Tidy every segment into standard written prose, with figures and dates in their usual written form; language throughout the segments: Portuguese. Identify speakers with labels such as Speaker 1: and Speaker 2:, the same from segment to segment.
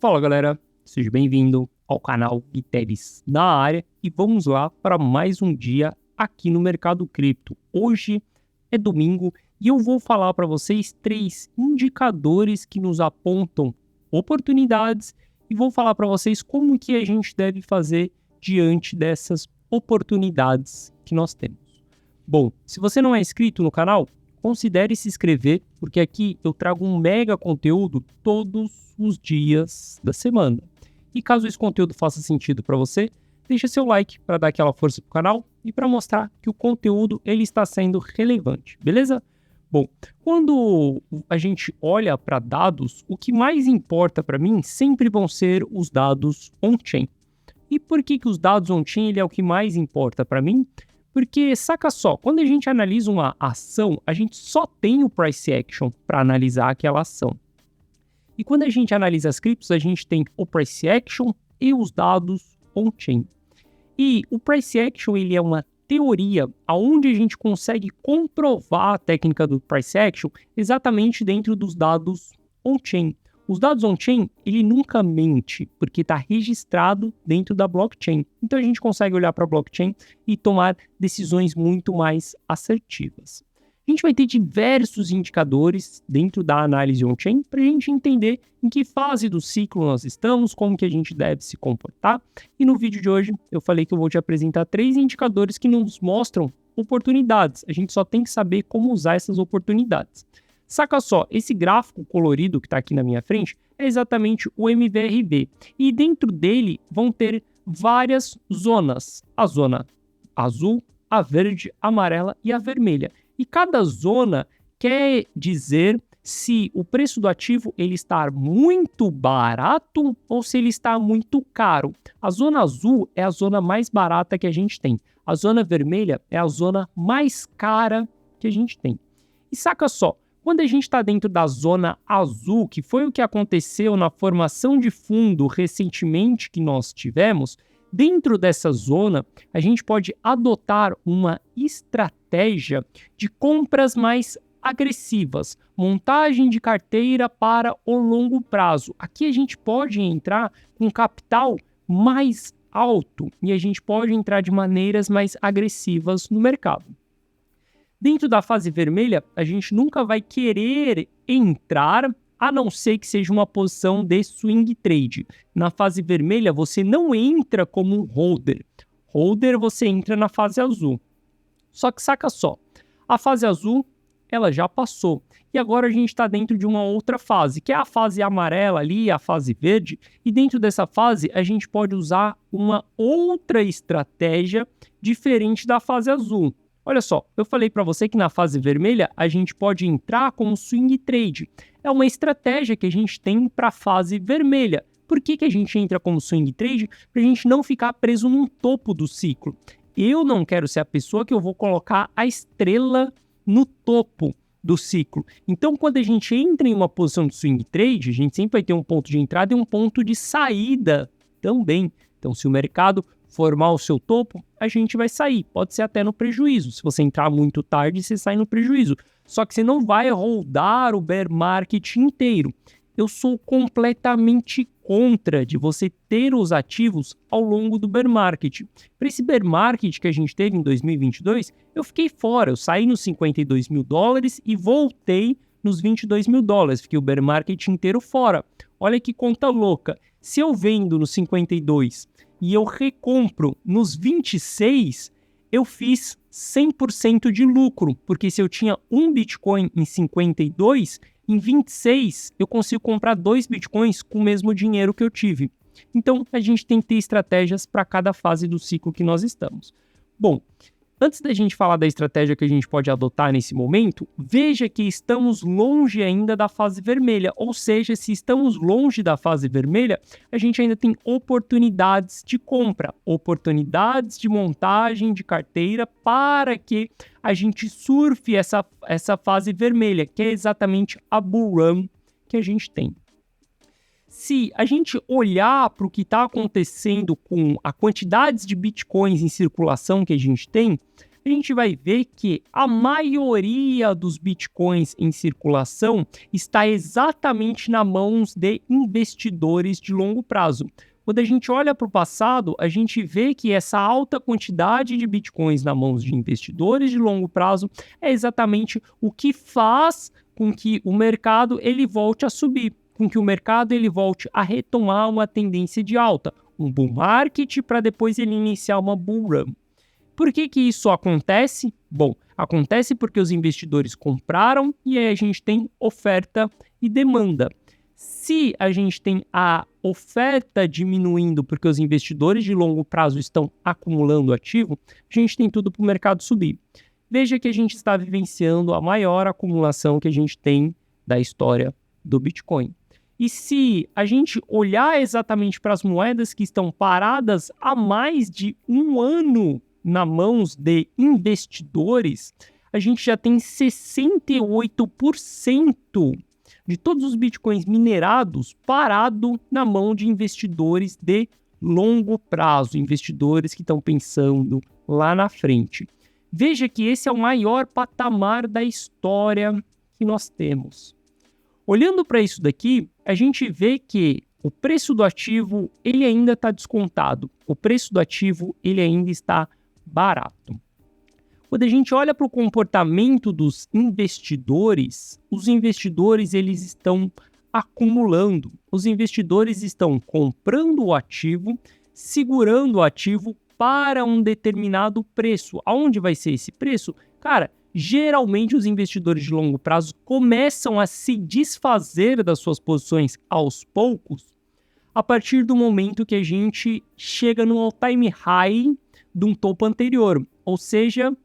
Speaker 1: Fala galera, seja bem-vindo ao canal Guiteres na área e vamos lá para mais um dia aqui no mercado cripto. Hoje é domingo e eu vou falar para vocês 3 indicadores que nos apontam oportunidades e vou falar para vocês como que a gente deve fazer diante dessas oportunidades que nós temos. Bom, se você não é inscrito no canal, considere se inscrever, porque aqui eu trago um mega conteúdo todos os dias da semana. E caso esse conteúdo faça sentido para você, deixa seu like para dar aquela força pro canal e para mostrar que o conteúdo ele está sendo relevante, beleza? Bom, quando a gente olha para dados, o que mais importa para mim sempre vão ser os dados on-chain. E por que os dados on-chain ele é o que mais importa para mim? Porque, saca só, quando a gente analisa uma ação, a gente só tem o price action para analisar aquela ação. E quando a gente analisa as criptos, a gente tem o price action e os dados on-chain. E o price action ele é uma teoria onde a gente consegue comprovar a técnica do price action exatamente dentro dos dados on-chain. Os dados on-chain, ele nunca mente, porque está registrado dentro da blockchain. Então a gente consegue olhar para a blockchain e tomar decisões muito mais assertivas. A gente vai ter diversos indicadores dentro da análise on-chain para a gente entender em que fase do ciclo nós estamos, como que a gente deve se comportar. E no vídeo de hoje eu falei que eu vou te apresentar 3 indicadores que nos mostram oportunidades. A gente só tem que saber como usar essas oportunidades. Saca só, esse gráfico colorido que está aqui na minha frente é exatamente o MVRV. E dentro dele vão ter várias zonas. A zona azul, a verde, a amarela e a vermelha. E cada zona quer dizer se o preço do ativo ele está muito barato ou se ele está muito caro. A zona azul é a zona mais barata que a gente tem. A zona vermelha é a zona mais cara que a gente tem. E saca só, quando a gente está dentro da zona azul, que foi o que aconteceu na formação de fundo recentemente que nós tivemos, dentro dessa zona, a gente pode adotar uma estratégia de compras mais agressivas, montagem de carteira para o longo prazo. Aqui a gente pode entrar com capital mais alto e a gente pode entrar de maneiras mais agressivas no mercado. Dentro da fase vermelha, a gente nunca vai querer entrar, a não ser que seja uma posição de swing trade. Na fase vermelha, você não entra como um holder. Holder, você entra na fase azul. Só que saca só, a fase azul, ela já passou. E agora a gente está dentro de uma outra fase, que é a fase amarela ali, a fase verde. E dentro dessa fase, a gente pode usar uma outra estratégia diferente da fase azul. Olha só, eu falei para você que na fase vermelha a gente pode entrar como swing trade. É uma estratégia que a gente tem para a fase vermelha. Por que a gente entra como swing trade? Para a gente não ficar preso num topo do ciclo. Eu não quero ser a pessoa que eu vou colocar a estrela no topo do ciclo. Então, quando a gente entra em uma posição de swing trade, a gente sempre vai ter um ponto de entrada e um ponto de saída também. Então, se o mercado formar o seu topo, a gente vai sair. Pode ser até no prejuízo. Se você entrar muito tarde, você sai no prejuízo. Só que você não vai rodar o bear market inteiro. Eu sou completamente contra de você ter os ativos ao longo do bear market. Para esse bear market que a gente teve em 2022, eu fiquei fora. Eu saí nos $52 mil e voltei nos $22 mil. Fiquei o bear market inteiro fora. Olha que conta louca. Se eu vendo nos 52 e eu recompro nos 26, eu fiz 100% de lucro, porque se eu tinha um Bitcoin em 52, em 26 eu consigo comprar 2 Bitcoins com o mesmo dinheiro que eu tive. Então a gente tem que ter estratégias para cada fase do ciclo que nós estamos. Bom, antes da gente falar da estratégia que a gente pode adotar nesse momento, veja que estamos longe ainda da fase vermelha, ou seja, se estamos longe da fase vermelha, a gente ainda tem oportunidades de compra, oportunidades de montagem de carteira para que a gente surfe essa fase vermelha, que é exatamente a bull run que a gente tem. Se a gente olhar para o que está acontecendo com a quantidade de bitcoins em circulação que a gente tem, a gente vai ver que a maioria dos bitcoins em circulação está exatamente nas mãos de investidores de longo prazo. Quando a gente olha para o passado, a gente vê que essa alta quantidade de bitcoins nas mãos de investidores de longo prazo é exatamente o que faz com que o mercado ele volte a subir, com que o mercado ele volte a retomar uma tendência de alta, um bull market para depois ele iniciar uma bull run. Por que isso acontece? Bom, acontece porque os investidores compraram e aí a gente tem oferta e demanda. Se a gente tem a oferta diminuindo porque os investidores de longo prazo estão acumulando ativo, a gente tem tudo para o mercado subir. Veja que a gente está vivenciando a maior acumulação que a gente tem da história do Bitcoin. E se a gente olhar exatamente para as moedas que estão paradas há mais de um ano nas mãos de investidores, a gente já tem 68% de todos os bitcoins minerados parado na mão de investidores de longo prazo, investidores que estão pensando lá na frente. Veja que esse é o maior patamar da história que nós temos. Olhando para isso daqui, a gente vê que o preço do ativo ele ainda está descontado, o preço do ativo ele ainda está barato. Quando a gente olha para o comportamento dos investidores, os investidores eles estão acumulando. Os investidores estão comprando o ativo, segurando o ativo para um determinado preço. Aonde vai ser esse preço? Cara, geralmente os investidores de longo prazo começam a se desfazer das suas posições aos poucos a partir do momento que a gente chega no all-time high de um topo anterior. Ou seja,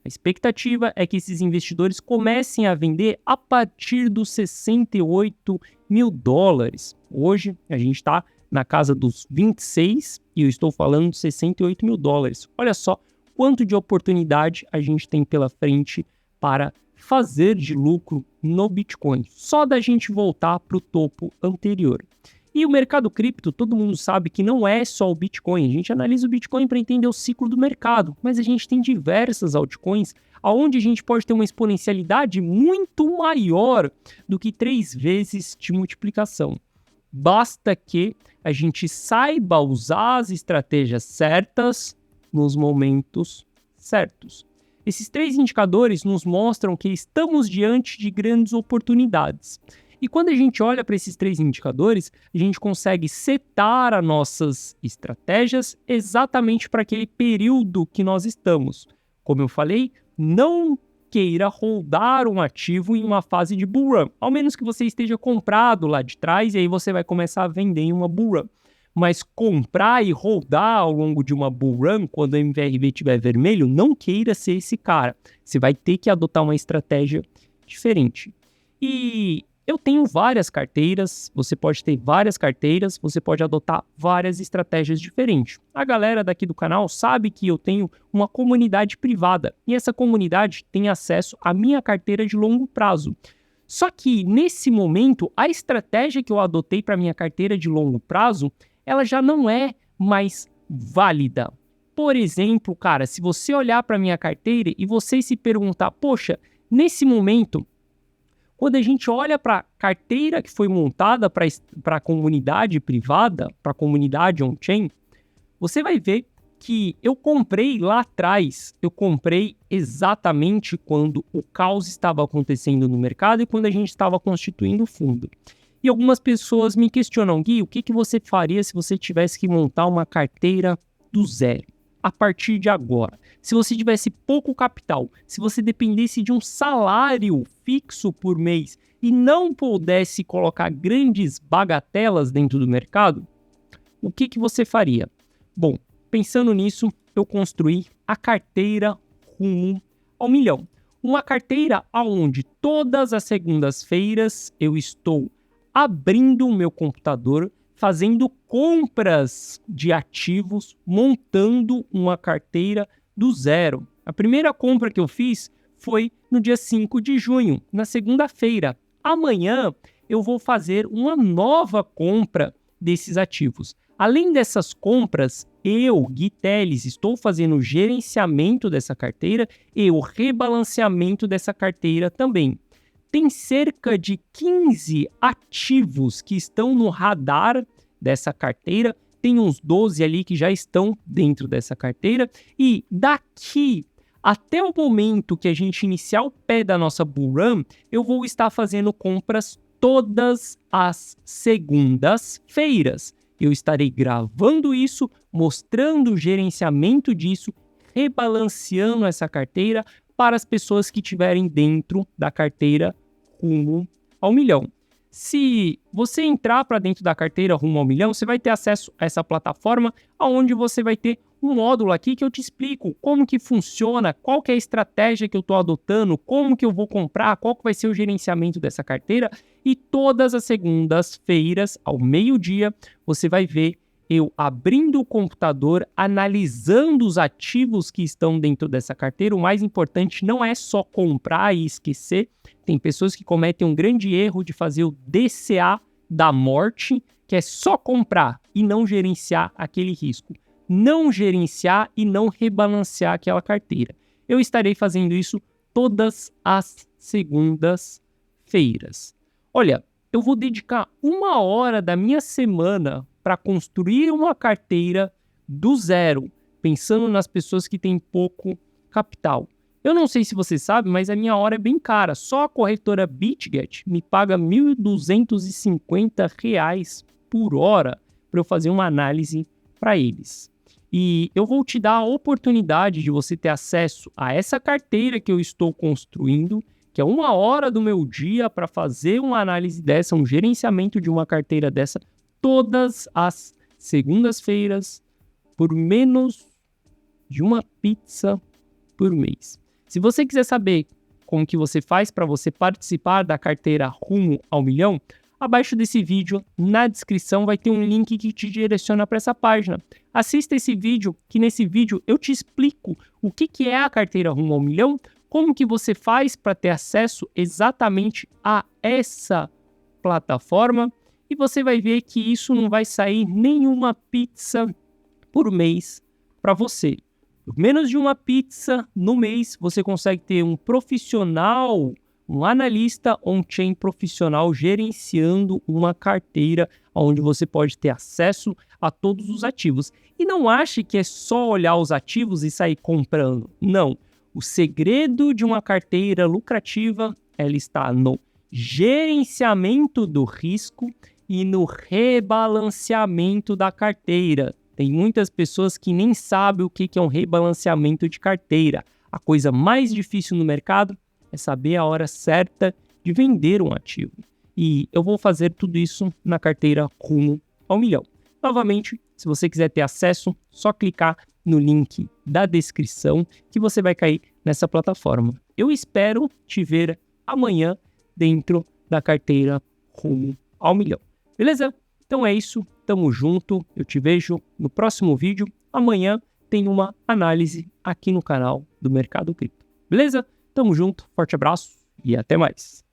Speaker 1: a expectativa é que esses investidores comecem a vender a partir dos 68 mil dólares. Hoje a gente está na casa dos 26 e eu estou falando de 68 mil dólares. Olha só quanto de oportunidade a gente tem pela frente para fazer de lucro no Bitcoin. Só da gente voltar para o topo anterior. E o mercado cripto, todo mundo sabe que não é só o Bitcoin. A gente analisa o Bitcoin para entender o ciclo do mercado, mas a gente tem diversas altcoins onde a gente pode ter uma exponencialidade muito maior do que 3 vezes de multiplicação. Basta que a gente saiba usar as estratégias certas nos momentos certos. Esses 3 indicadores nos mostram que estamos diante de grandes oportunidades. E quando a gente olha para esses 3 indicadores, a gente consegue setar as nossas estratégias exatamente para aquele período que nós estamos. Como eu falei, não queira holdar um ativo em uma fase de bull run, ao menos que você esteja comprado lá de trás e aí você vai começar a vender em uma bull run. Mas comprar e holdar ao longo de uma bull run, quando o MVRV estiver vermelho, não queira ser esse cara. Você vai ter que adotar uma estratégia diferente. E eu tenho várias carteiras, você pode ter várias carteiras, você pode adotar várias estratégias diferentes. A galera daqui do canal sabe que eu tenho uma comunidade privada e essa comunidade tem acesso à minha carteira de longo prazo. Só que nesse momento, a estratégia que eu adotei para minha carteira de longo prazo, ela já não é mais válida. Por exemplo, cara, se você olhar para minha carteira e você se perguntar, poxa, nesse momento, quando a gente olha para a carteira que foi montada para a comunidade privada, para a comunidade on-chain, você vai ver que eu comprei lá atrás, eu comprei exatamente quando o caos estava acontecendo no mercado e quando a gente estava constituindo o fundo. E algumas pessoas me questionam, Gui, o que você faria se você tivesse que montar uma carteira do zero? A partir de agora, se você tivesse pouco capital, se você dependesse de um salário fixo por mês e não pudesse colocar grandes bagatelas dentro do mercado, o que você faria? Bom, pensando nisso, eu construí a carteira rumo ao milhão. Uma carteira onde todas as segundas-feiras eu estou abrindo o meu computador, fazendo compras de ativos, montando uma carteira do zero. A primeira compra que eu fiz foi no dia 5 de junho, na segunda-feira. Amanhã eu vou fazer uma nova compra desses ativos. Além dessas compras, eu, Gui Teles, estou fazendo o gerenciamento dessa carteira e o rebalanceamento dessa carteira também. Tem cerca de 15 ativos que estão no radar dessa carteira, tem uns 12 ali que já estão dentro dessa carteira, e daqui até o momento que a gente iniciar o pé da nossa Bull Run, eu vou estar fazendo compras todas as segundas-feiras. Eu estarei gravando isso, mostrando o gerenciamento disso, rebalanceando essa carteira para as pessoas que estiverem dentro da carteira rumo ao milhão. Se você entrar para dentro da carteira rumo ao milhão, você vai ter acesso a essa plataforma, onde você vai ter um módulo aqui que eu te explico como que funciona, qual que é a estratégia que eu estou adotando, como que eu vou comprar, qual que vai ser o gerenciamento dessa carteira. E todas as segundas-feiras, ao meio-dia, você vai ver eu abrindo o computador, analisando os ativos que estão dentro dessa carteira. O mais importante não é só comprar e esquecer. Tem pessoas que cometem um grande erro de fazer o DCA da morte, que é só comprar e não gerenciar aquele risco. Não gerenciar e não rebalancear aquela carteira. Eu estarei fazendo isso todas as segundas-feiras. Olha, eu vou dedicar 1 hora da minha semana para construir uma carteira do zero, pensando nas pessoas que têm pouco capital. Eu não sei se você sabe, mas a minha hora é bem cara. Só a corretora BitGet me paga R$ 1.250 por hora para eu fazer uma análise para eles. E eu vou te dar a oportunidade de você ter acesso a essa carteira que eu estou construindo, que é 1 hora do meu dia para fazer uma análise dessa, um gerenciamento de uma carteira dessa, todas as segundas-feiras, por menos de uma pizza por mês. Se você quiser saber como que você faz para você participar da carteira rumo ao milhão, abaixo desse vídeo, na descrição, vai ter um link que te direciona para essa página. Assista esse vídeo, que nesse vídeo eu te explico o que é a carteira rumo ao milhão, como que você faz para ter acesso exatamente a essa plataforma, e você vai ver que isso não vai sair nenhuma pizza por mês para você. Por menos de uma pizza no mês, você consegue ter um profissional, um analista on-chain profissional gerenciando uma carteira onde você pode ter acesso a todos os ativos. E não ache que é só olhar os ativos e sair comprando. Não. O segredo de uma carteira lucrativa, ela está no gerenciamento do risco e no rebalanceamento da carteira. Tem muitas pessoas que nem sabem o que é um rebalanceamento de carteira. A coisa mais difícil no mercado é saber a hora certa de vender um ativo. E eu vou fazer tudo isso na carteira rumo ao milhão. Novamente, se você quiser ter acesso, só clicar no link da descrição que você vai cair nessa plataforma. Eu espero te ver amanhã dentro da carteira rumo ao milhão. Beleza? Então é isso, tamo junto, eu te vejo no próximo vídeo. Amanhã tem uma análise aqui no canal do Mercado Cripto. Beleza? Tamo junto, forte abraço e até mais.